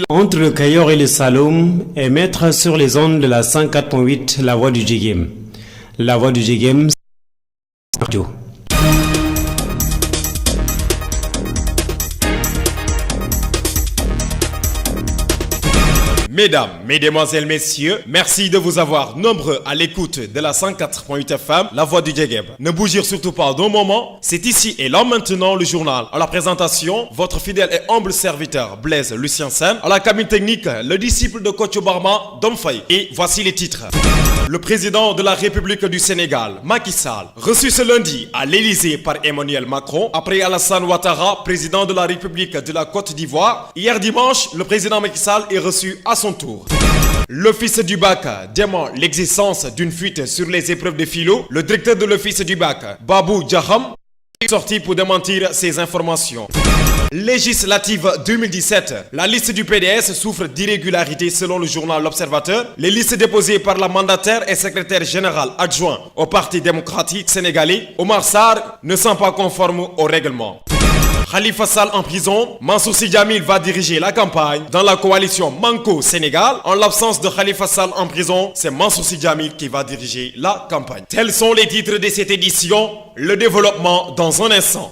Entre le Cayor et le Saloum est mettre sur les ondes de la 104.8 la voix du Djegem. La voix du Djegem, c'est radio. Mesdames, Mesdemoiselles, Messieurs, merci de vous avoir nombreux à l'écoute de la 104.8 FM, la voix du Djegem. Ne bougez surtout pas d'un moment, c'est ici et là maintenant le journal. À la présentation, votre fidèle et humble serviteur Blaise Lucien Sen. À la cabine technique, le disciple de Coach Barma, Dom Faye. Et voici les titres. Le président de la République du Sénégal, Macky Sall, reçu ce lundi à l'Élysée par Emmanuel Macron, après Alassane Ouattara, président de la République de la Côte d'Ivoire. Hier dimanche, le président Macky Sall est reçu à son tour. L'Office du bac dément l'existence d'une fuite sur les épreuves de philo. Le directeur de l'Office du bac, Babou Djaham, est sorti pour démentir ces informations. Législative 2017, la liste du PDS souffre d'irrégularités selon le journal L'Observateur. Les listes déposées par la mandataire et secrétaire général adjoint au Parti démocratique sénégalais, Omar Sarr, ne sont pas conformes au règlement. Khalifa Sall en prison, Mansour Sy Djamil va diriger la campagne dans la coalition Manko Sénégal. En l'absence de Khalifa Sall en prison, c'est Mansour Sy Djamil qui va diriger la campagne. Tels sont les titres de cette édition. Le développement dans un instant.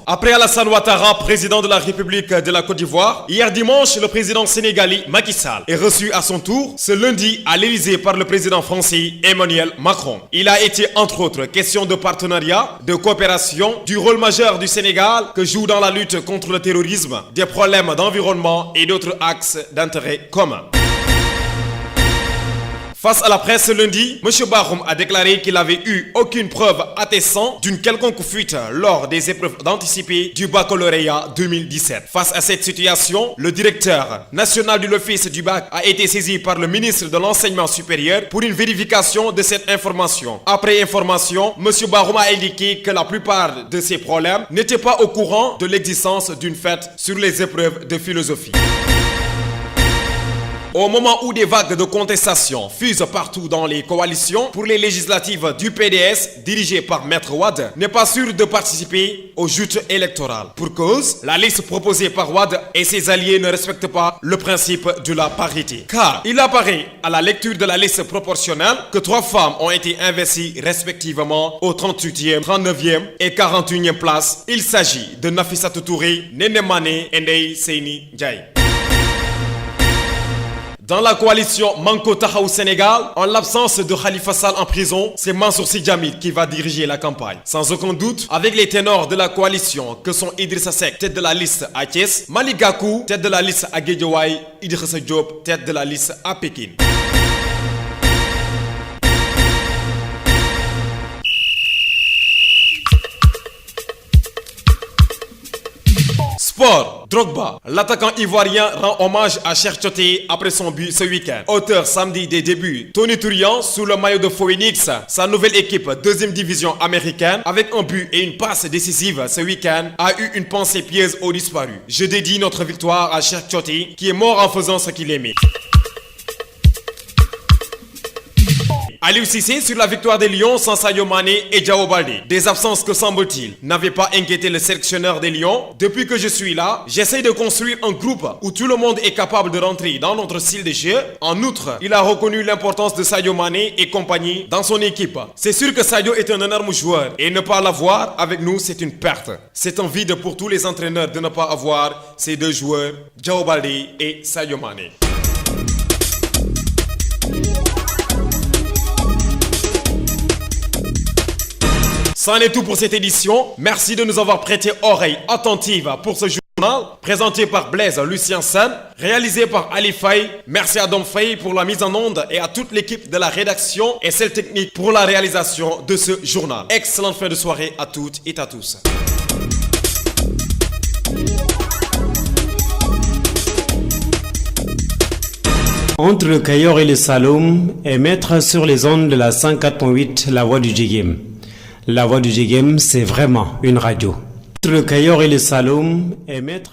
Après Alassane Ouattara, président de la République de la Côte d'Ivoire, hier dimanche, le président sénégalais Macky Sall est reçu à son tour ce lundi à l'Élysée par le président français Emmanuel Macron. Il a été entre autres question de partenariat, de coopération, du rôle majeur du Sénégal que joue dans la lutte contre le terrorisme, des problèmes d'environnement et d'autres axes d'intérêt commun. Face à la presse ce lundi, M. Bahoum a déclaré qu'il n'avait eu aucune preuve attestant d'une quelconque fuite lors des épreuves anticipées du baccalauréat 2017. Face à cette situation, le directeur national de l'Office du bac a été saisi par le ministre de l'Enseignement supérieur pour une vérification de cette information. Après information, M. Bahoum a indiqué que la plupart de ces problèmes n'étaient pas au courant de l'existence d'une fête sur les épreuves de philosophie. Au moment où des vagues de contestation fusent partout dans les coalitions pour les législatives du PDS dirigées par Maître Wade n'est pas sûr de participer aux joutes électorales. Pour cause, la liste proposée par Wade et ses alliés ne respecte pas le principe de la parité. Car il apparaît à la lecture de la liste proportionnelle que 3 femmes ont été investies respectivement aux 38e, 39e et 41e places. Il s'agit de Nafissatou Touré, Néné Mané et Ndeye Seyni Ndiaye. Dans la coalition Manko Tahaou Sénégal, en l'absence de Khalifa Sall en prison, c'est Mansour Sy Djamil qui va diriger la campagne. Sans aucun doute, avec les ténors de la coalition que sont Idrissa Seck, tête de la liste à Thiès, Malick Gakou, tête de la liste à Guédiawaye, Idrissa Diop, tête de la liste à Pékin. Sport, Drogba, l'attaquant ivoirien rend hommage à Cheikh Tioté après son but ce week-end. Auteur samedi des débuts, Tony Tourian sous le maillot de Phoenix, sa nouvelle équipe deuxième division américaine, avec un but et une passe décisive ce week-end, a eu une pensée pieuse aux disparus. Je dédie notre victoire à Cheikh Tioté qui est mort en faisant ce qu'il aimait. Aliou Cissé sur la victoire des Lions sans Sadio Mané et Diao Baldé. Des absences que semble-t-il n'avaient pas inquiété le sélectionneur des Lions. Depuis que je suis là, j'essaie de construire un groupe où tout le monde est capable de rentrer dans notre style de jeu. En outre, il a reconnu l'importance de Sadio Mané et compagnie dans son équipe. C'est sûr que Sadio est un énorme joueur et ne pas l'avoir avec nous, c'est une perte. C'est un vide pour tous les entraîneurs de ne pas avoir ces 2 joueurs, Diao Baldé et Sadio Mané. C'en est tout pour cette édition. Merci de nous avoir prêté oreille attentive pour ce journal présenté par Blaise Lucien Sen, réalisé par Ali Faye. Merci à Dom Faye pour la mise en onde et à toute l'équipe de la rédaction et celle technique pour la réalisation de ce journal. Excellente fin de soirée à toutes et à tous. Entre le Cayor et le Saloum est mettre sur les ondes de la 104.8 la voix du Djegem. La voix du Djegem, c'est vraiment une radio. Entre le Cayor et le Saloum est mettre...